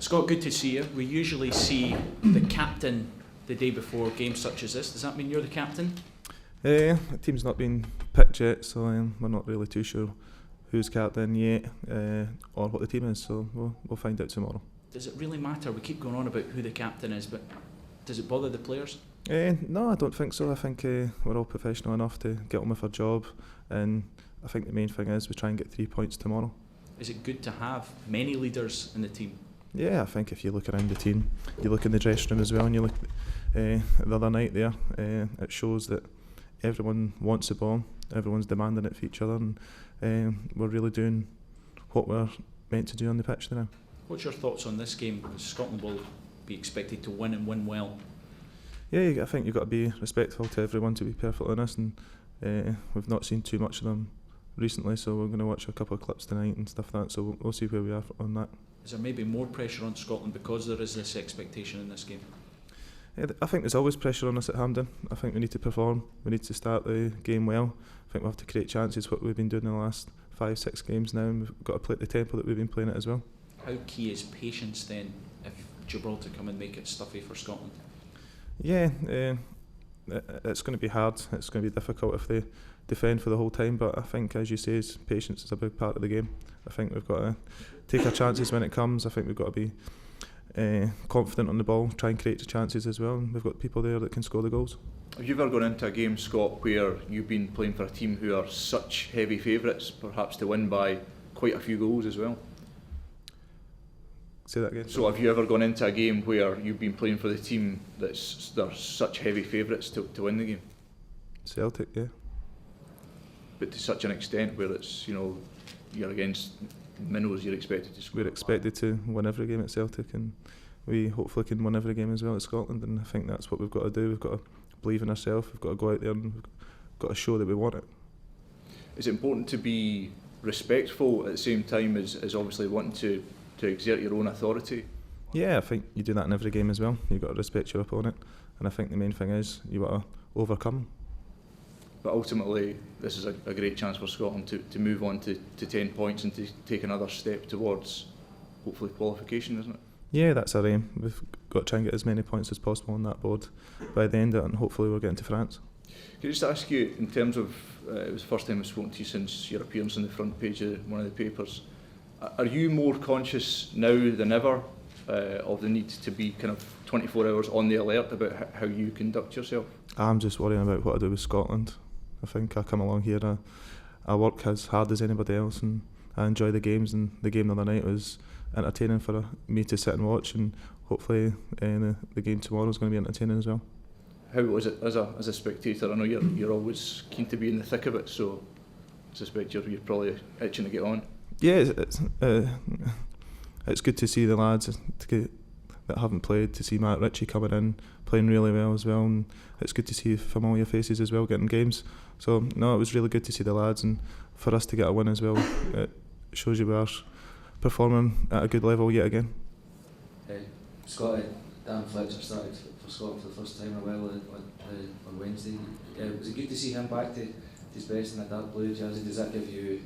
Scott, good to see you. We usually see the captain the day before games such as this. Does that mean you're the captain? The team's not been picked yet, so we're not really too sure who's captain yet or what the team is, so we'll find out tomorrow. Does it really matter? We keep going on about who the captain is, but does it bother the players? No, I don't think so. I think we're all professional enough to get on with our job, and I think the main thing is we try and get 3 points tomorrow. Is it good to have many leaders in the team? Yeah, I think if you look around the team, you look in the dressing room as well, and you look the other night there, it shows that everyone wants the ball, everyone's demanding it for each other, and we're really doing what we're meant to do on the pitch now. What's your thoughts on this game? Because Scotland will be expected to win and win well. Yeah, I think you've got to be respectful to everyone, to be perfectly honest, and we've not seen too much of them recently, so we're going to watch a couple of clips tonight and stuff like that, so we'll see where we are on that. Is there maybe more pressure on Scotland because there is this expectation in this game? Yeah, I think there's always pressure on us at Hampden. I think we need to perform, we need to start the game well. I think we have to create chances, what we've been doing in the last 5-6 games now, and we've got to play at the tempo that we've been playing at as well. How key is patience then if Gibraltar come and make it stuffy for Scotland? Yeah, it's going to be hard, it's going to be difficult if they defend for the whole time, but I think, as you say, patience is a big part of the game. I think we've got to take our chances when it comes. I think we've got to be confident on the ball, try and create the chances as well, and we've got people there that can score the goals. Have you ever gone into a game, Scott, where you've been playing for a team who are such heavy favourites, perhaps to win by quite a few goals as well? Say that again. So have you ever gone into a game where you've been playing for the team they're such heavy favourites to win the game? Celtic, yeah. But to such an extent where it's, you're against minnows, you're expected to score. We're expected to win every game at Celtic, and we hopefully can win every game as well at Scotland, and I think that's what we've got to do. We've got to believe in ourselves, we've got to go out there and we've got to show that we want it. Is it important to be respectful at the same time as obviously wanting to exert your own authority? Yeah, I think you do that in every game as well. You've got to respect your opponent, and I think the main thing is you want to overcome. But ultimately, this is a great chance for Scotland to move on to 10 points and to take another step towards hopefully qualification, isn't it? Yeah, that's our aim. We've got to try and get as many points as possible on that board by the end of it, and hopefully we're getting to France. Can I just ask you, in terms of, it was the first time I've spoken to you since your appearance on the front page of one of the papers, are you more conscious now than ever of the need to be kind of 24 hours on the alert about how you conduct yourself? I'm just worrying about what I do with Scotland. I think I come along here, I work as hard as anybody else, and I enjoy the games, and the game the other night was entertaining for me to sit and watch, and hopefully the game tomorrow is going to be entertaining as well. How was it as a spectator? I know you're always keen to be in the thick of it, so I suspect you're probably itching to get on. Yeah, it's good to see the lads that haven't played, to see Matt Ritchie coming in, playing really well as well, and it's good to see familiar faces as well getting games. So no, it was really good to see the lads, and for us to get a win as well, it shows you we are performing at a good level yet again. Scott, Dan Fletcher started for Scotland for the first time in a while on Wednesday. Was it good to see him back to his best in a dark blue jersey? Does that give you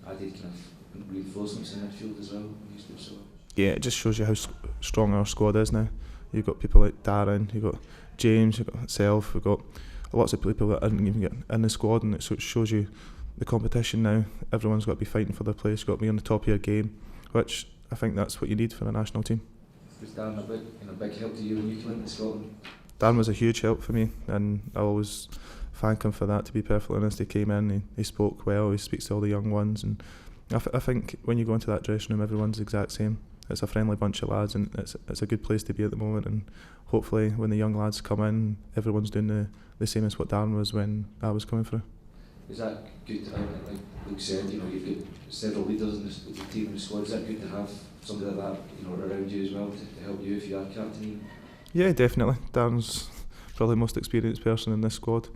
added kind of reinforcements in midfield as well? Yeah, it just shows you how strong our squad is now. You've got people like Darren, you've got James, you've got myself, we've got lots of people that didn't even get in the squad, and it shows you the competition now. Everyone's got to be fighting for their place, got to be on the top of your game, which I think that's what you need for a national team. Was Darren a big help to you when you came into Scotland? Darren was a huge help for me, and I always thank him for that, to be perfectly honest. He came in, he spoke well, he speaks to all the young ones, and I think when you go into that dressing room, everyone's the exact same. It's a friendly bunch of lads, and it's a good place to be at the moment, and hopefully when the young lads come in, everyone's doing the same as what Darren was when I was coming through. Is that good to have, like Luke said, you've got several leaders in the team and the squad? Is that good to have somebody like that around you as well to help you if you are captain? Yeah, definitely. Darren's probably the most experienced person in this squad.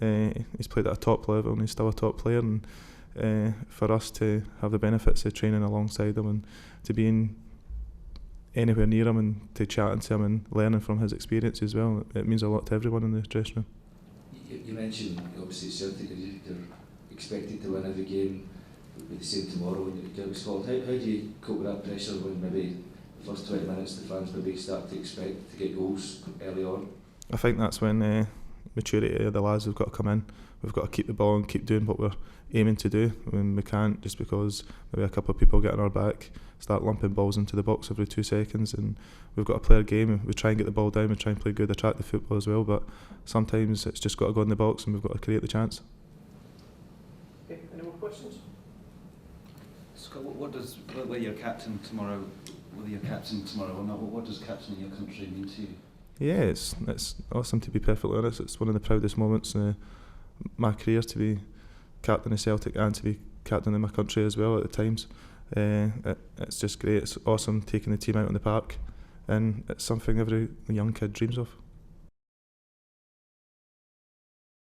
He's played at a top level and he's still a top player, and for us to have the benefits of training alongside him and to be in anywhere near him and to chatting to him and learning from his experience as well, it means a lot to everyone in the dressing room. You mentioned obviously Celtic, you're expected to win every game. It'll be the same tomorrow when you get with Scotland. How do you cope with that pressure when maybe the first 20 minutes the fans maybe start to expect to get goals early on? I think that's when maturity of the lads have got to come in. We've got to keep the ball and keep doing what we're aiming to do. I mean, we can't, just because maybe a couple of people get on our back, start lumping balls into the box every 2 seconds. And we've got to play our game, and we try and get the ball down, we try and play good attractive football as well, but sometimes it's just got to go in the box and we've got to create the chance. Okay, any more questions? Scott, whether you're captain tomorrow or not, what does captaining your country mean to you? Yeah, it's awesome, to be perfectly honest. It's one of the proudest moments in my career, to be captain of Celtic and to be captain of my country as well at the times. It's just great. It's awesome taking the team out on the park, and it's something every young kid dreams of.